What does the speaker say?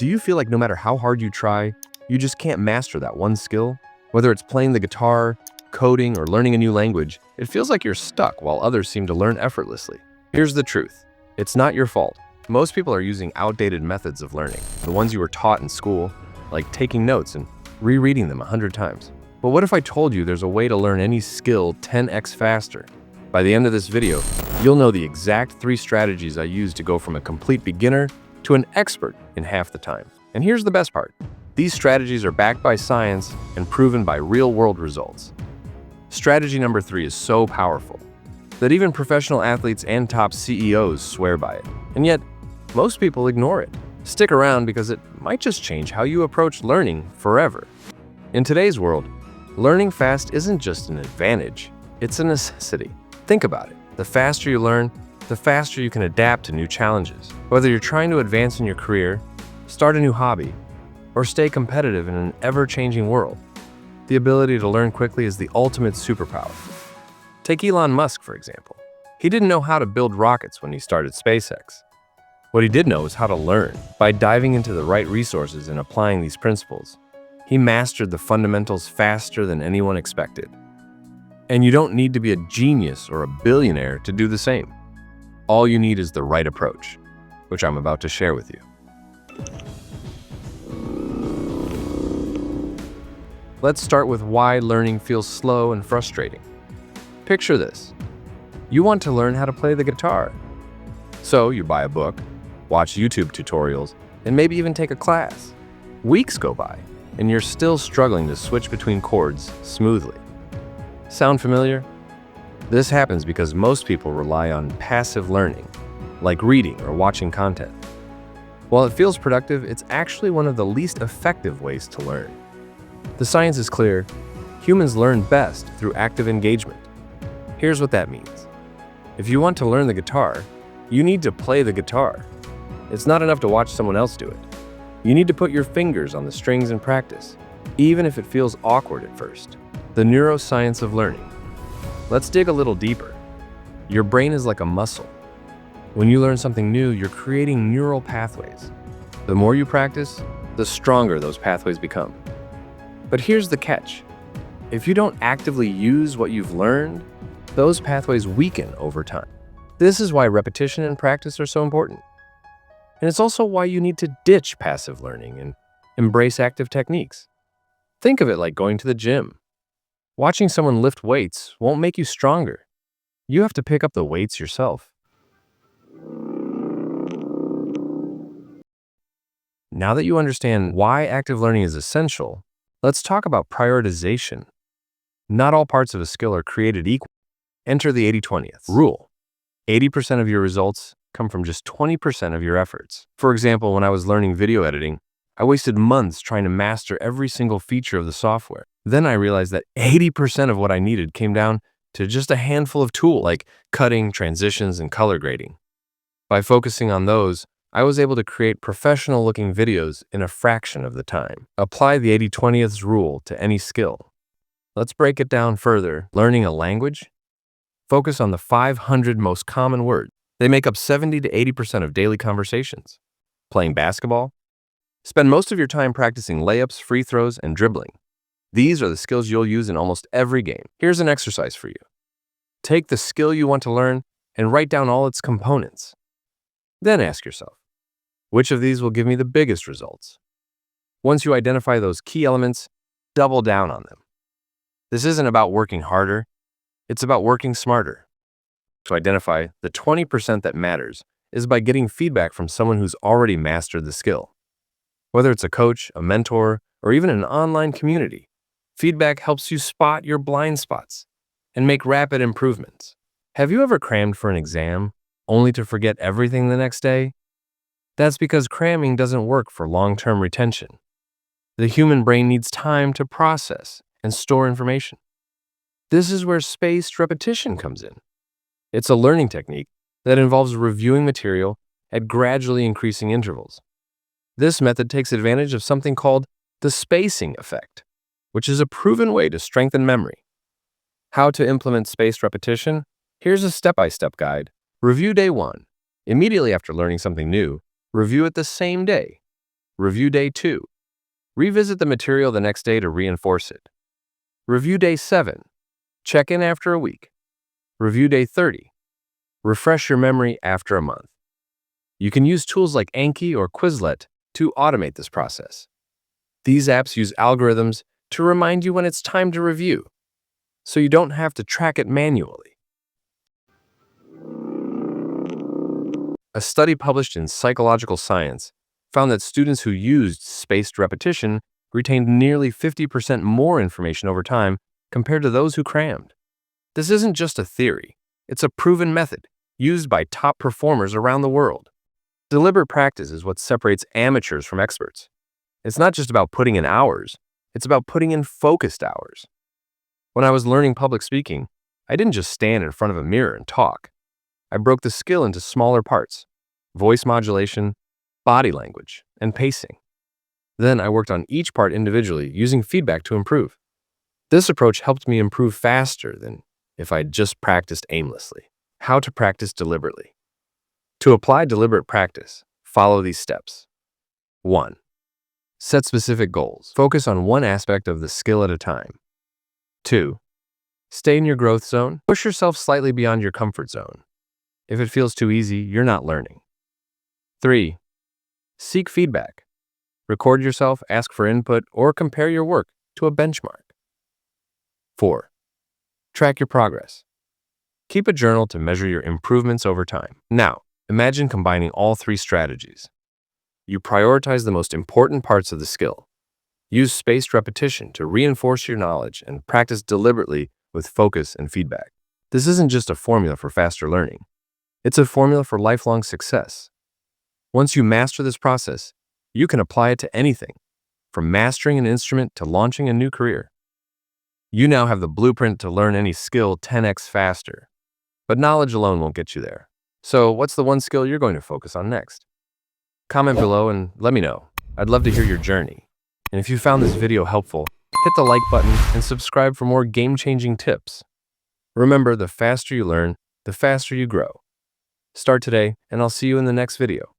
Do you feel like no matter how hard you try, you just can't master that one skill? Whether it's playing the guitar, coding, or learning a new language, it feels like you're stuck while others seem to learn effortlessly. Here's the truth. It's not your fault. Most people are using outdated methods of learning, the ones you were taught in school, like taking notes and rereading them 100 times. But what if I told you there's a way to learn any skill 10x faster? By the end of this video, you'll know the exact 3 strategies I use to go from a complete beginner to an expert in half the time. And here's the best part. These strategies are backed by science and proven by real-world results. Strategy number 3 is so powerful that even professional athletes and top CEOs swear by it. And yet, most people ignore it. Stick around because it might just change how you approach learning forever. In today's world, learning fast isn't just an advantage, it's a necessity. Think about it. The faster you learn, the faster you can adapt to new challenges. Whether you're trying to advance in your career, start a new hobby, or stay competitive in an ever-changing world, the ability to learn quickly is the ultimate superpower. Take Elon Musk, for example. He didn't know how to build rockets when he started SpaceX. What he did know is how to learn. By diving into the right resources and applying these principles, he mastered the fundamentals faster than anyone expected. And you don't need to be a genius or a billionaire to do the same. All you need is the right approach, which I'm about to share with you. Let's start with why learning feels slow and frustrating. Picture this. You want to learn how to play the guitar. So you buy a book, watch YouTube tutorials, and maybe even take a class. Weeks go by, and you're still struggling to switch between chords smoothly. Sound familiar? This happens because most people rely on passive learning, like reading or watching content. While it feels productive, it's actually one of the least effective ways to learn. The science is clear. Humans learn best through active engagement. Here's what that means. If you want to learn the guitar, you need to play the guitar. It's not enough to watch someone else do it. You need to put your fingers on the strings and practice, even if it feels awkward at first. The neuroscience of learning. Let's dig a little deeper. Your brain is like a muscle. When you learn something new, you're creating neural pathways. The more you practice, the stronger those pathways become. But here's the catch. If you don't actively use what you've learned, those pathways weaken over time. This is why repetition and practice are so important. And it's also why you need to ditch passive learning and embrace active techniques. Think of it like going to the gym. Watching someone lift weights won't make you stronger. You have to pick up the weights yourself. Now that you understand why active learning is essential, let's talk about prioritization. Not all parts of a skill are created equal. Enter the 80-20 rule. 80% of your results come from just 20% of your efforts. For example, when I was learning video editing, I wasted months trying to master every single feature of the software. Then I realized that 80% of what I needed came down to just a handful of tools like cutting, transitions, and color grading. By focusing on those, I was able to create professional-looking videos in a fraction of the time. Apply the 80-20 rule to any skill. Let's break it down further. Learning a language? Focus on the 500 most common words. They make up 70 to 80% of daily conversations. Playing basketball? Spend most of your time practicing layups, free throws, and dribbling. These are the skills you'll use in almost every game. Here's an exercise for you. Take the skill you want to learn and write down all its components. Then ask yourself, which of these will give me the biggest results? Once you identify those key elements, double down on them. This isn't about working harder, it's about working smarter. To identify the 20% that matters is by getting feedback from someone who's already mastered the skill. Whether it's a coach, a mentor, or even an online community, feedback helps you spot your blind spots and make rapid improvements. Have you ever crammed for an exam only to forget everything the next day? That's because cramming doesn't work for long-term retention. The human brain needs time to process and store information. This is where spaced repetition comes in. It's a learning technique that involves reviewing material at gradually increasing intervals. This method takes advantage of something called the spacing effect, which is a proven way to strengthen memory. How to implement spaced repetition? Here's a step-by-step guide. Review day 1. Immediately after learning something new, review it the same day. Review Day 2. Revisit the material the next day to reinforce it. Review Day 7. Check in after a week. Review Day 30. Refresh your memory after a month. You can use tools like Anki or Quizlet to automate this process. These apps use algorithms to remind you when it's time to review, so you don't have to track it manually. A study published in Psychological Science found that students who used spaced repetition retained nearly 50% more information over time compared to those who crammed. This isn't just a theory, it's a proven method used by top performers around the world. Deliberate practice is what separates amateurs from experts. It's not just about putting in hours, it's about putting in focused hours. When I was learning public speaking, I didn't just stand in front of a mirror and talk. I broke the skill into smaller parts: voice modulation, body language, and pacing. Then I worked on each part individually using feedback to improve. This approach helped me improve faster than if I'd just practiced aimlessly. How to practice deliberately. To apply deliberate practice, follow these steps. 1. Set specific goals. Focus on one aspect of the skill at a time. 2. Stay in your growth zone. Push yourself slightly beyond your comfort zone. If it feels too easy, you're not learning. 3. Seek feedback. Record yourself, ask for input, or compare your work to a benchmark. 4. Track your progress. Keep a journal to measure your improvements over time. Now, imagine combining all three strategies. You prioritize the most important parts of the skill. Use spaced repetition to reinforce your knowledge and practice deliberately with focus and feedback. This isn't just a formula for faster learning. It's a formula for lifelong success. Once you master this process, you can apply it to anything, from mastering an instrument to launching a new career. You now have the blueprint to learn any skill 10x faster. But knowledge alone won't get you there. So what's the one skill you're going to focus on next? Comment below and let me know. I'd love to hear your journey. And if you found this video helpful, hit the like button and subscribe for more game-changing tips. Remember, the faster you learn, the faster you grow. Start today, and I'll see you in the next video.